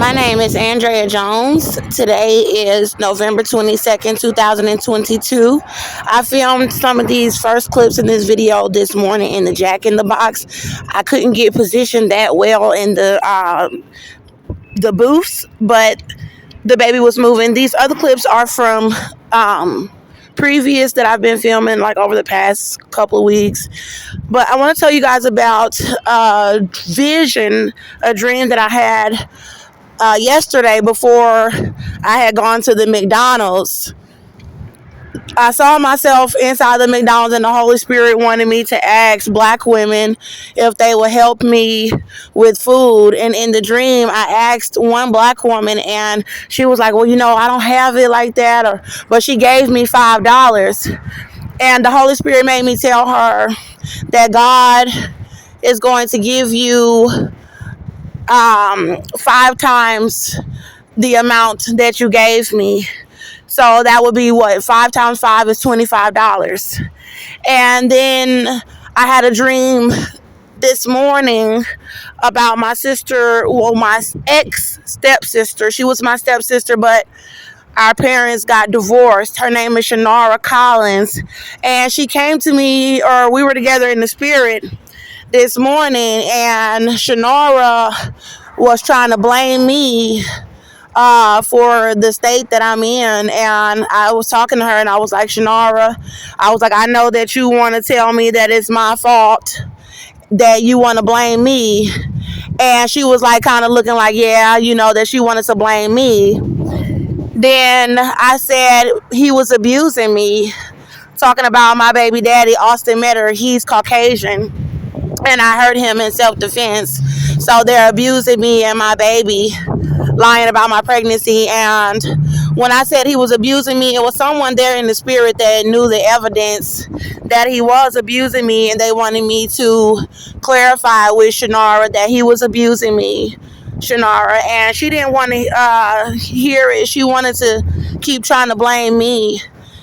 My name is Andrea Jones. Today is November 22nd, 2022. I filmed some of these first clips in this video this morning in the Jack in the Box. I couldn't get positioned that well in the booths, but the baby was moving. These other clips are from previous that I've been filming like over the past couple of weeks. But I want to tell you guys about a dream that I had yesterday before I had gone to the McDonald's. I saw myself inside the McDonald's and the Holy Spirit wanted me to ask black women if they would help me with food. And in the dream, I asked one black woman and she was like, well, I don't have it like that. But she gave me $5. And the Holy Spirit made me tell her that God is going to give you 5 times the amount that you gave me. So that would be what? 5 times 5 is $25. And then I had a dream this morning about my sister, my ex-stepsister. She was my stepsister, but our parents got divorced. Her name is Shanara Collins. And she came to me, or we were together in the spirit this morning, and Shanara was trying to blame me for the state that I'm in. And I was talking to her and I was like, Shanara, I know that you want to tell me that it's my fault, that you want to blame me. And she was like kind of looking like, yeah, that she wanted to blame me. Then I said he was abusing me, talking about my baby daddy, Austin Meador. He's Caucasian. And I heard him in self-defense. So they're abusing me and my baby, lying about my pregnancy. And when I said he was abusing me, it was someone there in the spirit that knew the evidence that he was abusing me, and they wanted me to clarify with Shanara that he was abusing me, Shanara. And she didn't want to hear it. She wanted to keep trying to blame me.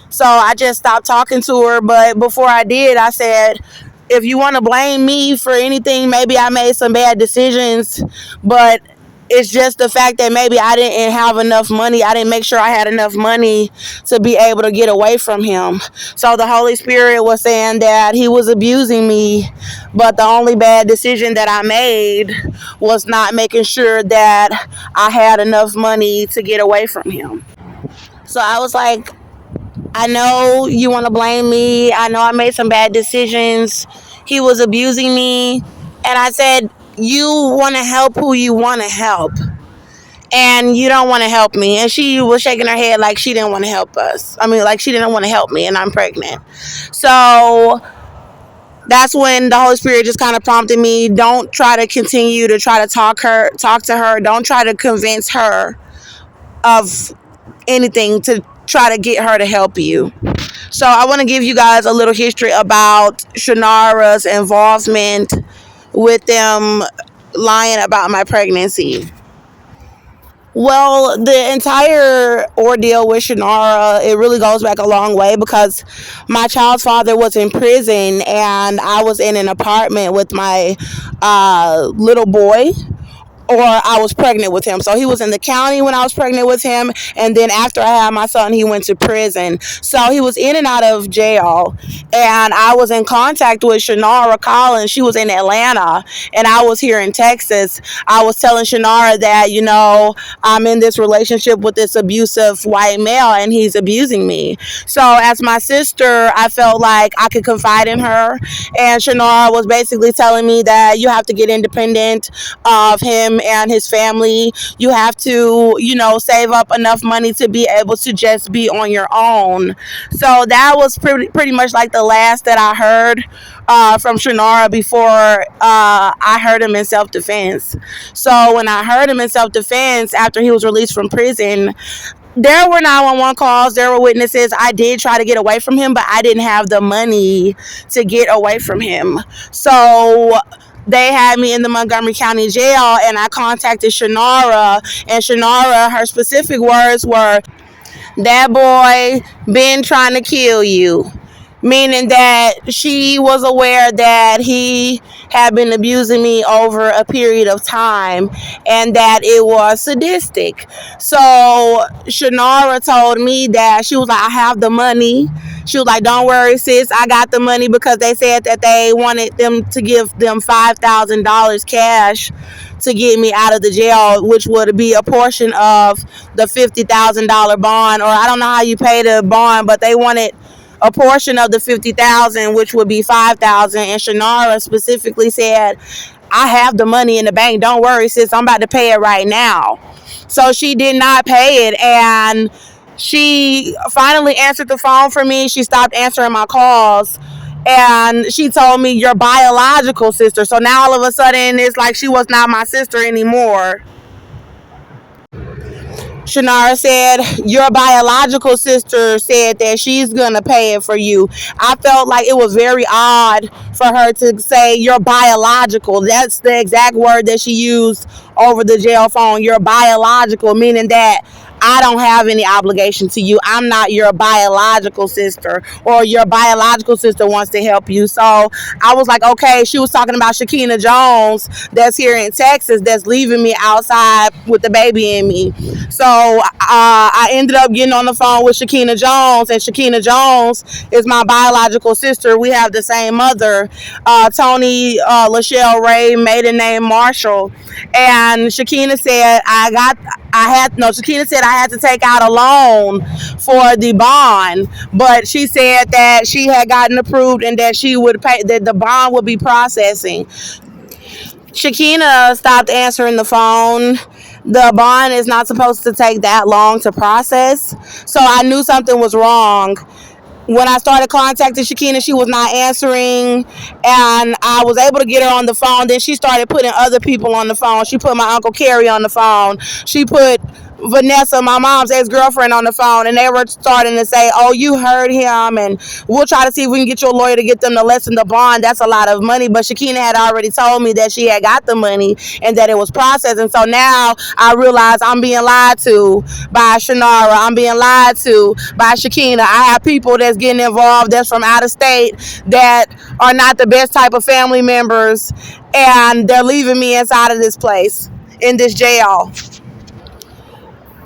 So I just stopped talking to her. But before I did, I said, if you want to blame me for anything, maybe I made some bad decisions, but it's just the fact that maybe I didn't have enough money. I didn't make sure I had enough money to be able to get away from him. So the Holy Spirit was saying that he was abusing me, but the only bad decision that I made was not making sure that I had enough money to get away from him. So I was like, I know you want to blame me. I know I made some bad decisions. He was abusing me. And I said, you want to help who you want to help. And you don't want to help me. And she was shaking her head like she didn't want to help us. Like she didn't want to help me, and I'm pregnant. So that's when the Holy Spirit just kind of prompted me, don't try to continue to try to talk to her. Don't try to convince her of anything to try to get her to help you. So I want to give you guys a little history about Shanara's involvement with them lying about my pregnancy. Well, the entire ordeal with Shanara, it really goes back a long way, because my child's father was in prison and I was in an apartment with my little boy. Or I was pregnant with him. So he was in the county when I was pregnant with him. And then after I had my son, he went to prison. So he was in and out of jail. And I was in contact with Shanara Collins. She was in Atlanta. And I was here in Texas. I was telling Shanara that, I'm in this relationship with this abusive white male and he's abusing me. So as my sister, I felt like I could confide in her. And Shanara was basically telling me that you have to get independent of him and his family. You have to, save up enough money to be able to just be on your own. So that was pretty much like the last that I heard from Shanara before I heard him in self-defense. So when I heard him in self-defense after he was released from prison, there were 911 calls, there were witnesses. I did try to get away from him, but I didn't have the money to get away from him. So they had me in the Montgomery County Jail, and I contacted Shanara, and Shanara, her specific words were, that boy been trying to kill you. meaning that she was aware that he had been abusing me over a period of time and that it was sadistic. So Shanara told me that she was like, I have the money. She was like, don't worry, sis, I got the money, because they said that they wanted them to give them $5,000 cash to get me out of the jail, which would be a portion of the $50,000 bond, or I don't know how you pay the bond, but they wanted a portion of the 50,000, which would be 5,000. And Shanara specifically said, I have the money in the bank. Don't worry, sis. I'm about to pay it right now. So she did not pay it. And she finally answered the phone for me. She stopped answering my calls. And she told me, your biological sister. So now all of a sudden, it's like she was not my sister anymore. Shanara said, your biological sister said that she's going to pay it for you. I felt like it was very odd for her to say your biological. That's the exact word that she used over the jail phone. Your biological, meaning that I don't have any obligation to you. I'm not your biological sister, or your biological sister wants to help you. So I was like, okay, she was talking about Chakina Jones that's here in Texas that's leaving me outside with the baby in me. So I ended up getting on the phone with Chakina Jones, and Chakina Jones is my biological sister. We have the same mother, Tony Lachelle Ray, maiden name Marshall. And Chakina said Chakina said I had to take out a loan for the bond, but she said that she had gotten approved and that she would pay, that the bond would be processing. Chakina stopped answering the phone. The bond is not supposed to take that long to process, so I knew something was wrong. When I started contacting Chakina, she was not answering, and I was able to get her on the phone. Then she started putting other people on the phone. She put my Uncle Kerry on the phone. She put Vanessa, my mom's ex-girlfriend, on the phone, and they were starting to say, oh, you heard him, and we'll try to see if we can get your lawyer to get them to lessen the bond. That's a lot of money. But Chakina had already told me that she had got the money and that it was processed. And so now I realize I'm being lied to by Shanara. I'm being lied to by Chakina. I have people that's getting involved that's from out of state that are not the best type of family members, and they're leaving me inside of this place, in this jail.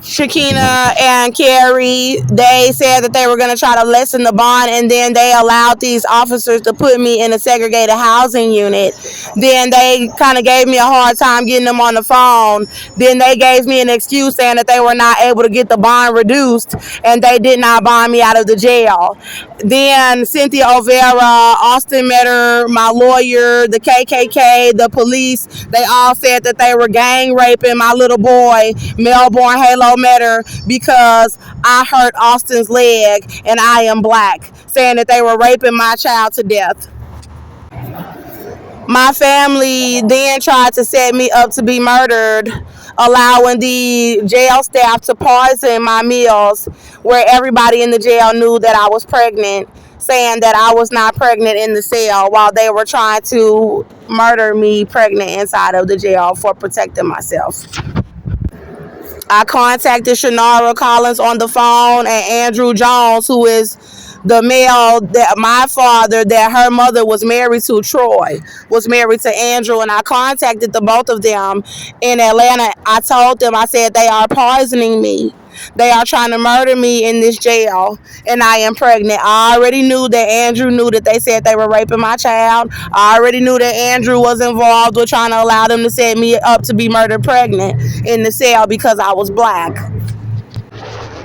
Chakina and Kerry, they said that they were going to try to lessen the bond, and then they allowed these officers to put me in a segregated housing unit. Then they kind of gave me a hard time getting them on the phone. Then they gave me an excuse saying that they were not able to get the bond reduced, and they did not bond me out of the jail. Then Cynthia Olvera, Austin Meador, my lawyer, the KKK, the police, they all said that they were gang raping my little boy, Melbourne Halo Meador, because I hurt Austin's leg and I am black, saying that they were raping my child to death. My family then tried to set me up to be murdered, allowing the jail staff to poison my meals, where everybody in the jail knew that I was pregnant, saying that I was not pregnant in the cell, while they were trying to murder me pregnant inside of the jail for protecting myself. I contacted Shanara Collins on the phone, and Andrea Jones, who is the male that my father, that her mother was married to, Troy, was married to Andrew, and I contacted the both of them in Atlanta. I told them, I said, they are poisoning me. They are trying to murder me in this jail, and I am pregnant. I already knew that Andrew knew that they said they were raping my child. I already knew that Andrew was involved with trying to allow them to set me up to be murdered pregnant in the cell because I was black.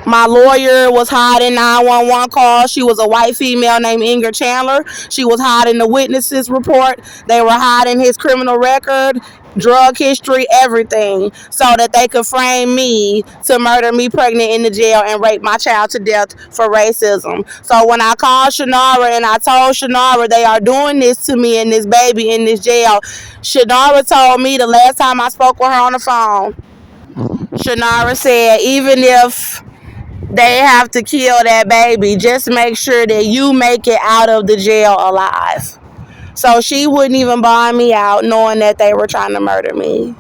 My lawyer was hiding 911 calls. She was a white female named Chandler. She was hiding the witnesses report. They were hiding his criminal record, drug history, everything, so that they could frame me to murder me pregnant in the jail and rape my child to death for racism. So when I called Shanara and I told Shanara they are doing this to me and this baby in this jail, Shanara told me the last time I spoke with her on the phone, Shanara said, even if they have to kill that baby, just make sure that you make it out of the jail alive. So she wouldn't even bond me out, knowing that they were trying to murder me.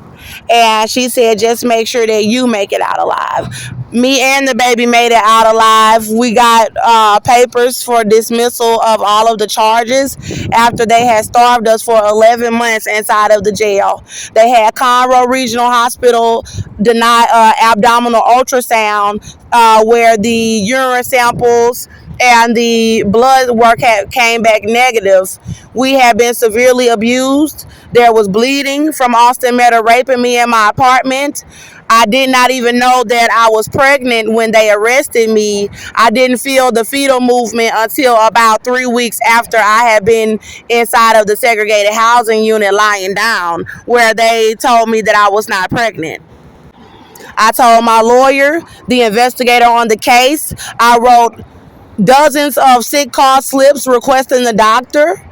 And she said, just make sure that you make it out alive. Me and the baby made it out alive. We got papers for dismissal of all of the charges after they had starved us for 11 months inside of the jail. They had Conroe Regional Hospital deny abdominal ultrasound, where the urine samples and the blood work came back negative. We had been severely abused. There was bleeding from Austin Meador raping me in my apartment. I did not even know that I was pregnant when they arrested me. I didn't feel the fetal movement until about 3 weeks after I had been inside of the segregated housing unit lying down, where they told me that I was not pregnant. I told my lawyer, the investigator on the case. I wrote dozens of sick call slips requesting the doctor.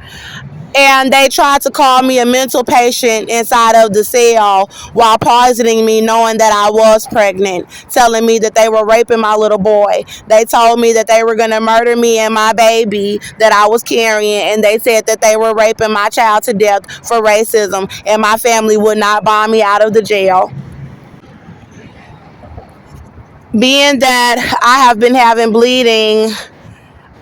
And they tried to call me a mental patient inside of the cell while poisoning me, knowing that I was pregnant, telling me that they were raping my little boy. They told me that they were going to murder me and my baby that I was carrying, and they said that they were raping my child to death for racism, and my family would not bond me out of the jail. Being that I have been having bleeding,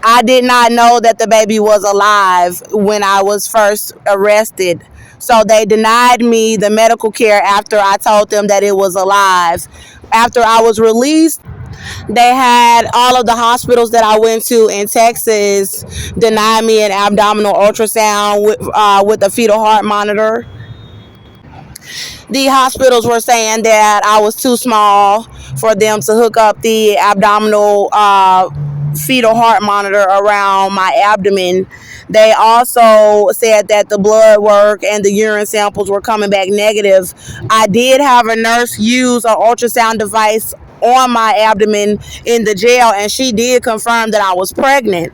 I did not know that the baby was alive when I was first arrested. So they denied me the medical care after I told them that it was alive. After I was released, they had all of the hospitals that I went to in Texas deny me an abdominal ultrasound with a fetal heart monitor. The hospitals were saying that I was too small for them to hook up the abdominal fetal heart monitor around my abdomen. They also said that the blood work and the urine samples were coming back negative. I did have a nurse use an ultrasound device on my abdomen in the jail, and she did confirm that I was pregnant.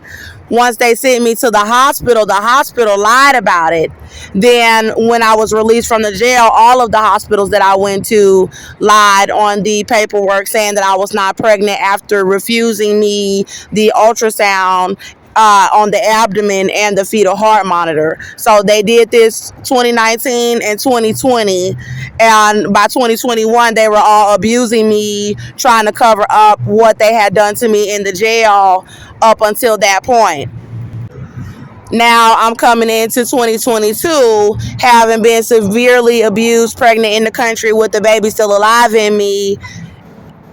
Once they sent me to the hospital lied about it. Then when I was released from the jail, all of the hospitals that I went to lied on the paperwork, saying that I was not pregnant after refusing me the ultrasound on the abdomen and the fetal heart monitor. So they did this 2019 and 2020, and by 2021 they were all abusing me, trying to cover up what they had done to me in the jail up until that point. Now I'm coming into 2022 having been severely abused, pregnant in the country with the baby still alive in me.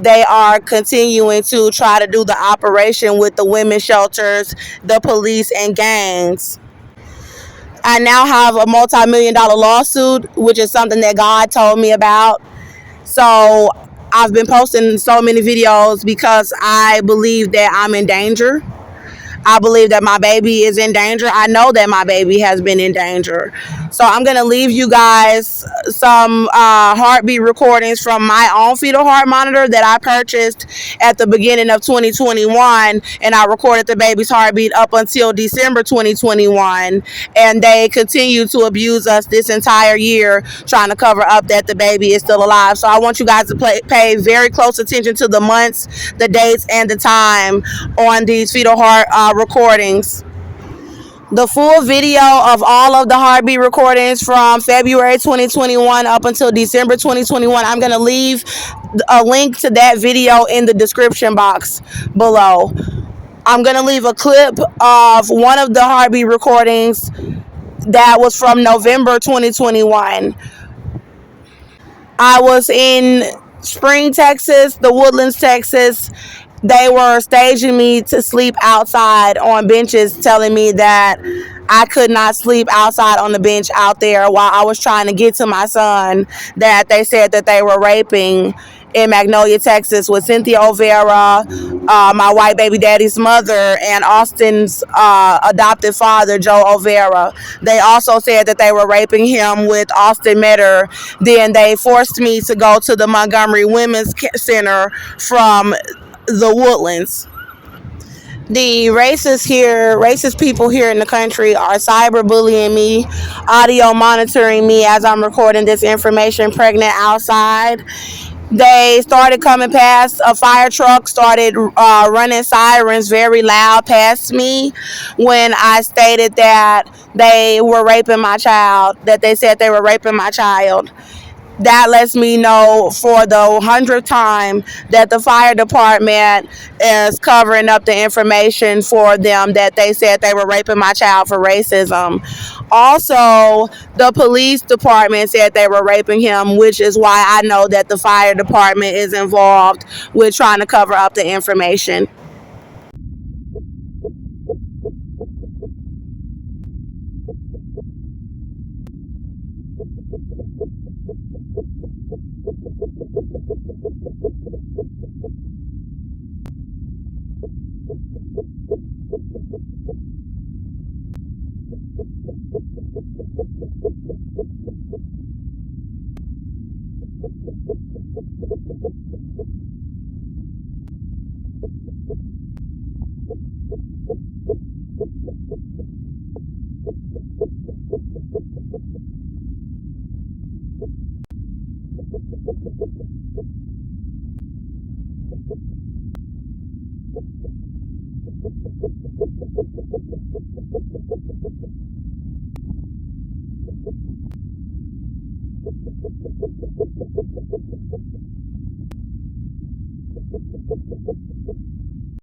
They are continuing to try to do the operation with the women's shelters, the police, and gangs. I now have a multi-million-dollar lawsuit, which is something that God told me about. So I've been posting so many videos because I believe that I'm in danger. I believe that my baby is in danger. I know that my baby has been in danger. So I'm going to leave you guys some heartbeat recordings from my own fetal heart monitor that I purchased at the beginning of 2021. And I recorded the baby's heartbeat up until December 2021. And they continue to abuse us this entire year, trying to cover up that the baby is still alive. So I want you guys to pay very close attention to the months, the dates, and the time on these fetal heart recordings. The full video of all of the heartbeat recordings from February 2021 up until December 2021, I'm going to leave a link to that video in the description box below. I'm going to leave a clip of one of the heartbeat recordings that was from November 2021. I was in Spring, Texas, the Woodlands, Texas. They were staging me to sleep outside on benches, telling me that I could not sleep outside on the bench out there while I was trying to get to my son, that they said that they were raping in Magnolia, Texas, with Cynthia Olvera, my white baby daddy's mother, and Austin's adopted father, Joe Olvera. They also said that they were raping him with Austin Meador. Then they forced me to go to the Montgomery Women's Center from the Woodlands. The racist people here in the country are cyberbullying me, audio monitoring me as I'm recording this information pregnant outside. They started coming past, a fire truck started running sirens very loud past me when I stated that they were raping my child, that they said they were raping my child. that lets me know for the 100th time that the fire department is covering up the information for them that they said they were raping my child for racism. Also, the police department said they were raping him, which is why I know that the fire department is involved with trying to cover up the information.